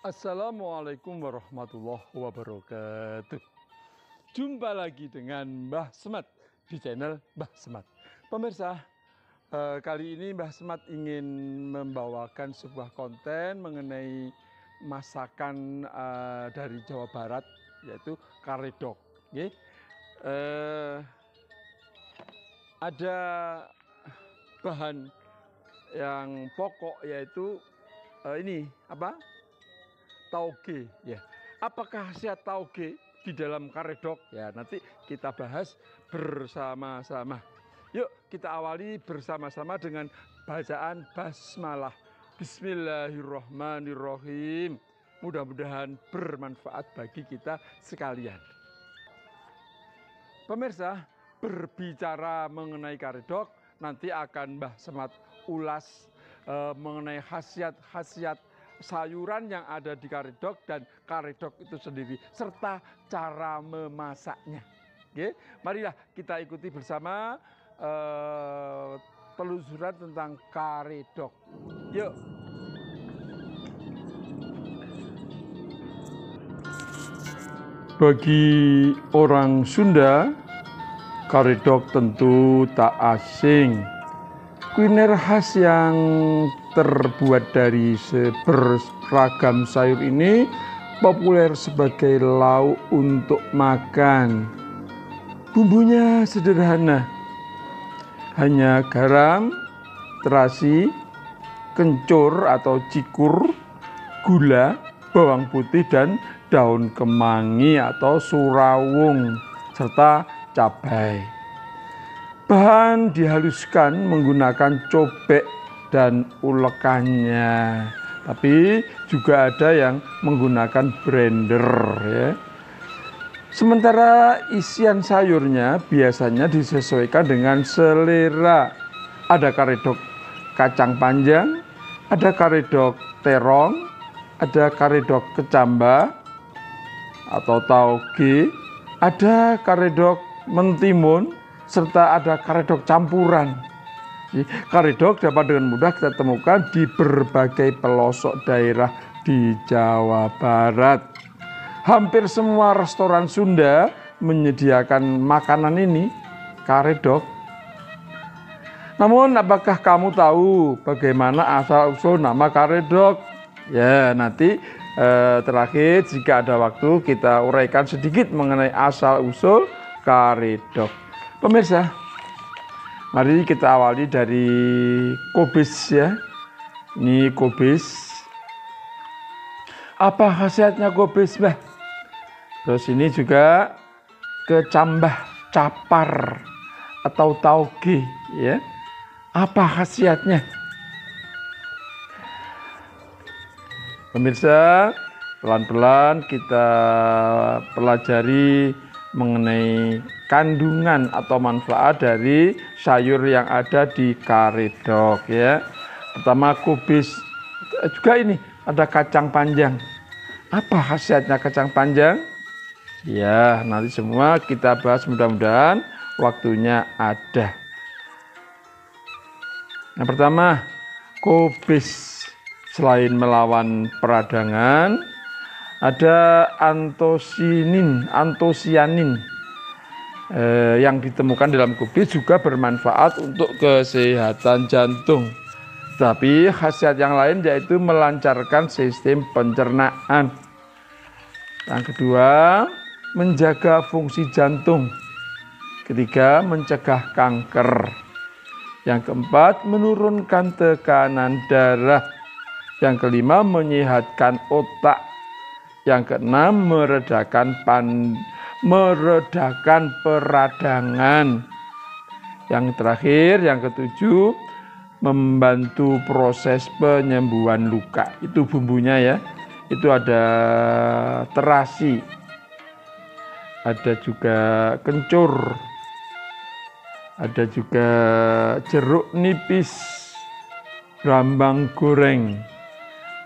Assalamualaikum warahmatullahi wabarakatuh. Jumpa lagi dengan Mbah Semat di channel Mbah Semat. Pemirsa, kali ini Mbah Semat ingin membawakan sebuah konten mengenai masakan dari Jawa Barat, yaitu karedok. Ada bahan yang pokok, yaitu ini apa? Tauge, ya. Apakah khasiat tauge di dalam karedok? Ya, nanti kita bahas bersama-sama. Yuk kita awali bersama-sama dengan bacaan basmalah. Bismillahirrahmanirrahim. Mudah-mudahan bermanfaat bagi kita sekalian. Pemirsa, berbicara mengenai karedok, nanti akan Mbah Semat ulas mengenai khasiat-khasiat sayuran yang ada di karedok dan karedok itu sendiri, serta cara memasaknya. Oke, marilah kita ikuti bersama penelusuran tentang karedok. Yuk. Bagi orang Sunda, karedok tentu tak asing. Kuliner khas yang terbuat dari beragam sayur ini populer sebagai lauk untuk makan. Bumbunya sederhana, hanya garam, terasi, kencur atau cikur, gula, bawang putih, dan daun kemangi atau surawung, serta cabai. Bahan dihaluskan menggunakan cobek dan ulekannya, tapi juga ada yang menggunakan blender, ya. Sementara isian sayurnya biasanya disesuaikan dengan selera. Ada karedok kacang panjang, ada karedok terong, ada karedok kecamba atau tauge, ada karedok mentimun, serta ada karedok campuran. Karedok dapat dengan mudah kita temukan di berbagai pelosok daerah di Jawa Barat. Hampir semua restoran Sunda menyediakan makanan ini, karedok. Namun, apakah kamu tahu bagaimana asal-usul nama karedok? Ya, nanti terakhir jika ada waktu kita uraikan sedikit mengenai asal-usul karedok. Pemirsa, mari kita awali dari kubis, ya. Ini kubis. Apa khasiatnya kubis, Mbah? Terus ini juga kecambah capar atau tauge, ya. Apa khasiatnya? Pemirsa, pelan-pelan kita pelajari mengenai kandungan atau manfaat dari sayur yang ada di karedok, ya. Pertama, kubis. Juga ini ada kacang panjang. Apa khasiatnya kacang panjang? Ya, nanti semua kita bahas, mudah-mudahan waktunya ada. Yang pertama, kubis selain melawan peradangan, ada antosianin yang ditemukan dalam kubis juga bermanfaat untuk kesehatan jantung. Tapi khasiat yang lain yaitu melancarkan sistem pencernaan. Yang kedua, menjaga fungsi jantung. Ketiga, mencegah kanker. Yang keempat, menurunkan tekanan darah. Yang kelima, menyehatkan otak. Yang keenam, meredakan peradangan. Yang terakhir, yang ketujuh, membantu proses penyembuhan luka. Itu bumbunya, ya. Itu ada terasi, ada juga kencur, ada juga jeruk nipis, brambang goreng,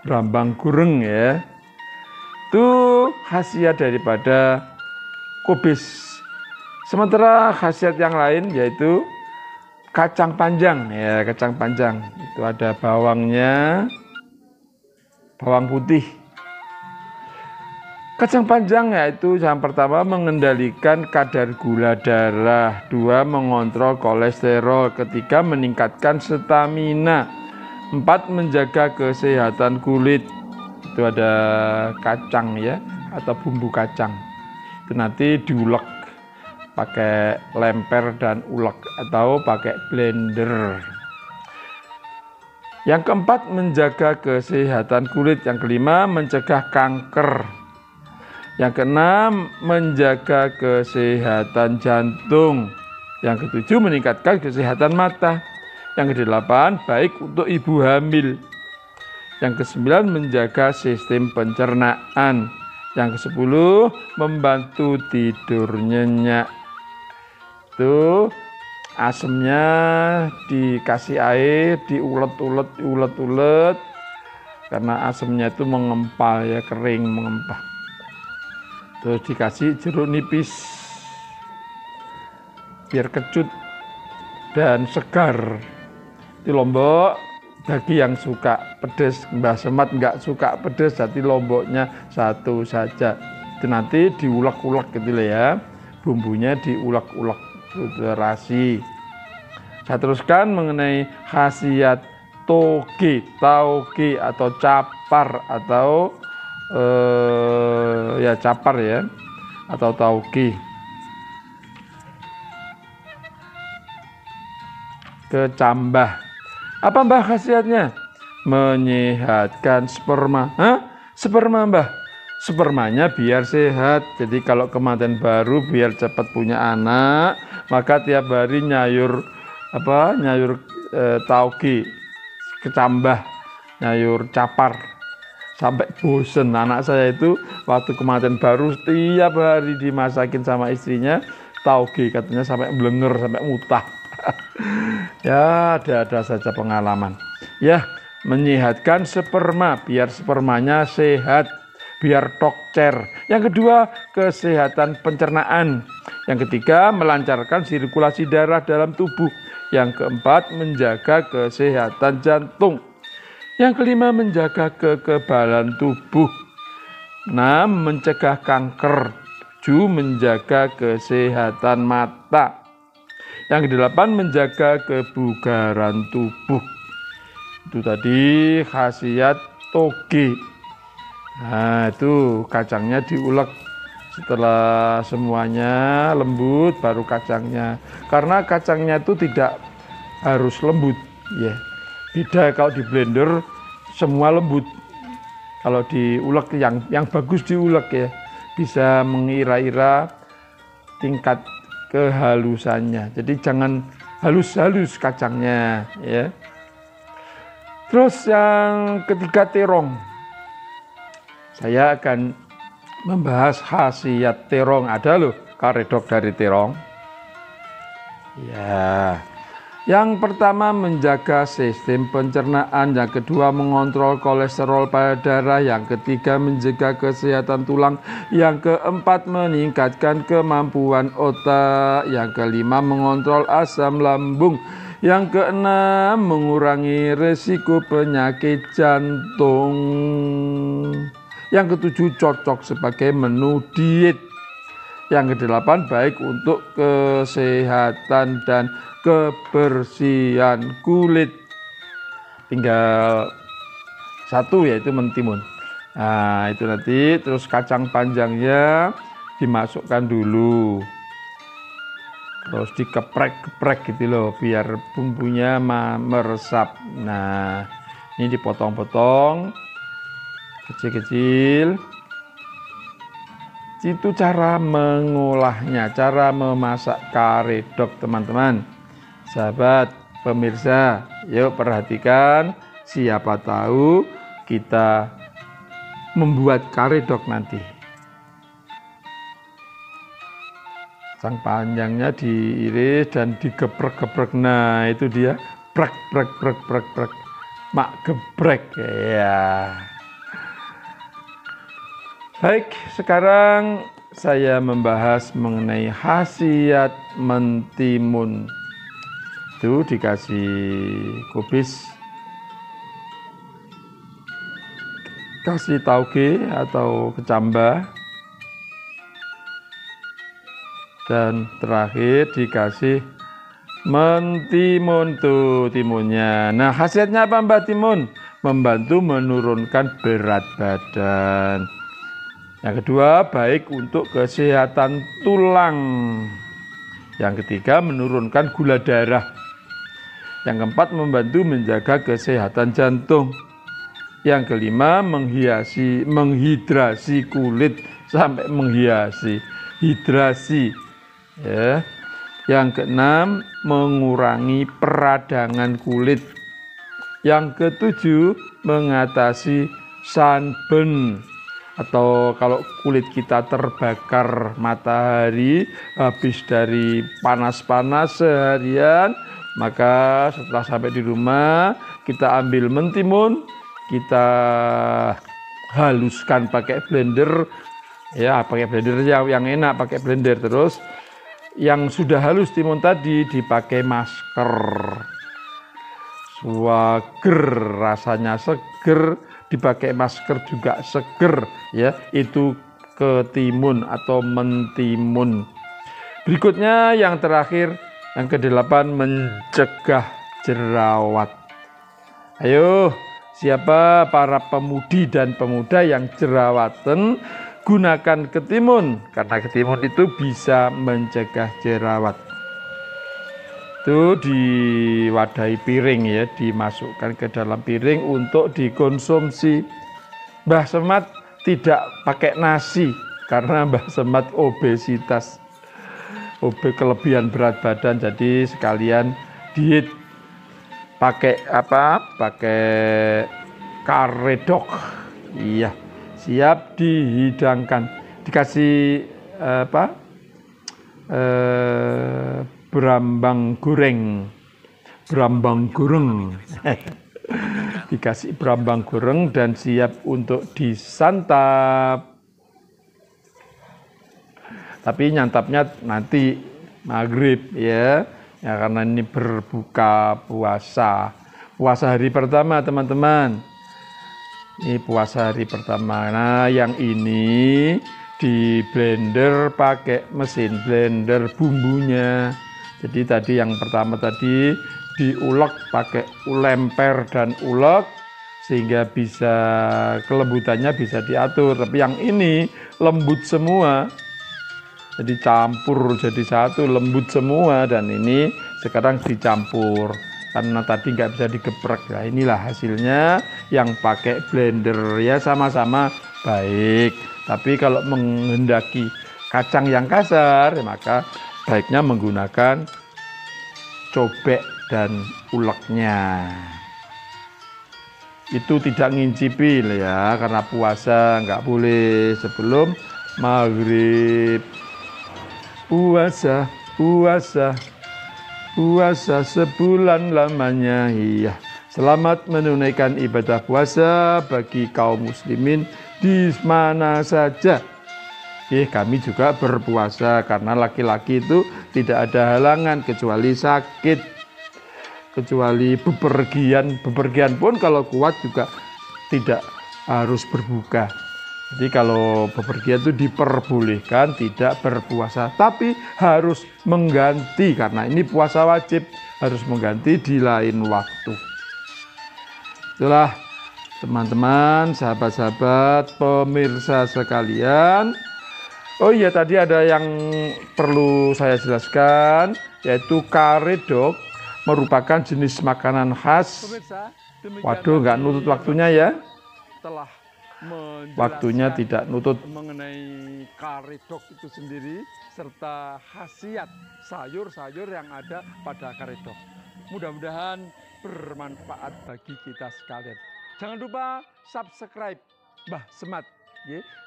brambang goreng, ya. Itu khasiat daripada kubis. Sementara khasiat yang lain yaitu kacang panjang, ya. Kacang panjang itu ada bawangnya, bawang putih, Kacang panjang yaitu yang pertama mengendalikan kadar gula darah, 2 mengontrol kolesterol, ketiga meningkatkan stamina, 4 menjaga kesehatan kulit. Itu ada kacang ya, atau bumbu kacang. Itu nanti diulek pakai lemper dan ulek atau pakai blender. Yang keempat menjaga kesehatan kulit, yang kelima mencegah kanker. Yang keenam, menjaga kesehatan jantung. Yang ketujuh, meningkatkan kesehatan mata. Yang kedelapan, baik untuk ibu hamil. Yang kesembilan, menjaga sistem pencernaan. Yang kesepuluh, membantu tidur nyenyak. Itu asemnya dikasih air, diulet-ulet. Karena asemnya itu mengempal ya, kering mengempal. Terus dikasih jeruk nipis biar kecut dan segar. Di Lombok bagi yang suka pedas, Mbah Semat nggak suka pedas, jadi lomboknya satu saja. Itu nanti diulek-ulek gitu ya, bumbunya diulek-ulek terasi. Saya teruskan mengenai khasiat tauge atau capar atau capar ya, atau tauge. Kecambah. Apa Mbah khasiatnya? Menyehatkan sperma. Sperma Mbah? Spermanya biar sehat. Jadi kalau kemanten baru biar cepat punya anak, maka tiap hari nyayur tauge, kecambah, nyayur capar. Sampai bosen. Anak saya itu waktu kemanten baru tiap hari dimasakin sama istrinya tauge, katanya sampai blenger, sampai mutah. Ya, ada saja pengalaman. Ya, menyehatkan sperma biar spermanya sehat, biar tokcer. Yang kedua, kesehatan pencernaan. Yang ketiga, melancarkan sirkulasi darah dalam tubuh. Yang keempat, menjaga kesehatan jantung. Yang kelima, menjaga kekebalan tubuh. 6, mencegah kanker. 7, menjaga kesehatan mata. Yang kedelapan, menjaga kebugaran tubuh. Itu tadi khasiat toge. Nah, itu kacangnya diulek. Setelah semuanya lembut, baru kacangnya. Karena kacangnya itu tidak harus lembut, ya. Beda kalau di blender semua lembut. Kalau diulek yang bagus diulek ya, bisa mengira-ira tingkat kehalusannya. Jadi jangan halus-halus kacangnya ya. Terus yang ketiga, terong. Saya akan membahas khasiat terong. Ada loh karedok dari terong. Ya. Yang pertama, menjaga sistem pencernaan. Yang kedua, mengontrol kolesterol pada darah. Yang ketiga, menjaga kesehatan tulang. Yang keempat, meningkatkan kemampuan otak. Yang kelima, mengontrol asam lambung. Yang keenam, mengurangi risiko penyakit jantung. Yang ketujuh, cocok sebagai menu diet. Yang kedelapan, baik untuk kesehatan dan kebersihan kulit. Tinggal satu, yaitu mentimun. Nah, itu nanti terus kacang panjangnya dimasukkan dulu. Terus dikeprek-keprek gitu loh, biar bumbunya meresap. Nah, ini dipotong-potong kecil-kecil. Itu cara mengolahnya, cara memasak karedok, teman-teman. Sahabat pemirsa, yuk perhatikan, siapa tahu kita membuat karedok nanti. Kacang panjangnya diiris dan digeprek-geprek. Nah, itu dia, brek brek brek brek brek. Mak geprek ya. Baik, sekarang saya membahas mengenai khasiat mentimun. Itu dikasih kubis, kasih tauge atau kecambah, Dan terakhir dikasih mentimun tuh timunnya. Nah, khasiatnya apa Mbak Timun? Membantu menurunkan berat badan. Yang kedua, baik untuk kesehatan tulang. Yang ketiga, menurunkan gula darah. Yang keempat, membantu menjaga kesehatan jantung. Yang kelima, menghidrasi kulit sampai menghiasi. Hidrasi. Ya. Yang keenam, mengurangi peradangan kulit. Yang ketujuh, mengatasi sunburn. Atau kalau kulit kita terbakar matahari habis dari panas-panas seharian, maka setelah sampai di rumah kita ambil mentimun, kita haluskan pakai blender, ya pakai blender yang enak, pakai blender. Terus yang sudah halus timun tadi dipakai masker, swager, rasanya seger, dipakai masker juga seger, ya itu ketimun atau mentimun. Berikutnya yang terakhir, yang ke-8, mencegah jerawat. Ayo, siapa para pemudi dan pemuda yang jerawatan, gunakan ketimun, karena ketimun itu bisa mencegah jerawat. Itu diwadahi piring ya, dimasukkan ke dalam piring untuk dikonsumsi. Mbah Semad tidak pakai nasi karena Mbah Semad obesitas, kelebihan berat badan, jadi sekalian diet. Pakai apa? Pakai karedok. Iya, siap dihidangkan. Dikasih apa? Brambang goreng, dikasih brambang goreng dan siap untuk disantap. Tapi nyantapnya nanti maghrib ya, karena ini berbuka puasa hari pertama teman-teman. Ini puasa hari pertama. Nah, yang ini di blender pakai mesin blender bumbunya. Jadi tadi yang pertama tadi diulek pakai lemper dan ulek sehingga bisa kelembutannya bisa diatur. Tapi yang ini lembut semua. Jadi campur jadi satu, lembut semua, dan ini sekarang dicampur. Karena tadi nggak bisa digeprek. Nah, inilah hasilnya yang pakai blender ya, sama-sama baik. Tapi kalau menghendaki kacang yang kasar, maka baiknya menggunakan cobek dan uleknya. Itu tidak ngincipil ya, karena puasa nggak boleh sebelum maghrib. Puasa sebulan lamanya. Iya. Selamat menunaikan ibadah puasa bagi kaum muslimin di mana saja. Kami juga berpuasa karena laki-laki itu tidak ada halangan kecuali sakit, kecuali bepergian. Bepergian pun kalau kuat juga tidak harus berbuka. Jadi kalau bepergian itu diperbolehkan tidak berpuasa, tapi harus mengganti karena ini puasa wajib, harus mengganti di lain waktu. Itulah teman-teman, sahabat-sahabat, pemirsa sekalian. Oh iya, tadi ada yang perlu saya jelaskan, yaitu karedok merupakan jenis makanan khas. Waduh, nggak nutut waktunya ya. Telah waktunya tidak nutut mengenai karedok itu sendiri serta khasiat sayur-sayur yang ada pada karedok. Mudah-mudahan bermanfaat bagi kita sekalian. Jangan lupa subscribe Mbah Semad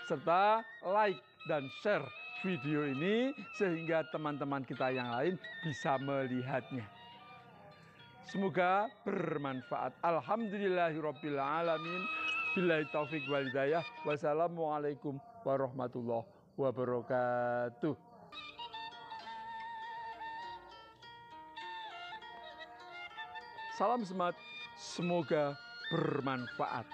serta like dan share video ini sehingga teman-teman kita yang lain bisa melihatnya. Semoga bermanfaat. Alhamdulillahirabbil alamin. Billahi taufik wal hidayah. Wassalamualaikum warahmatullahi wabarakatuh. Salam Semad, semoga bermanfaat.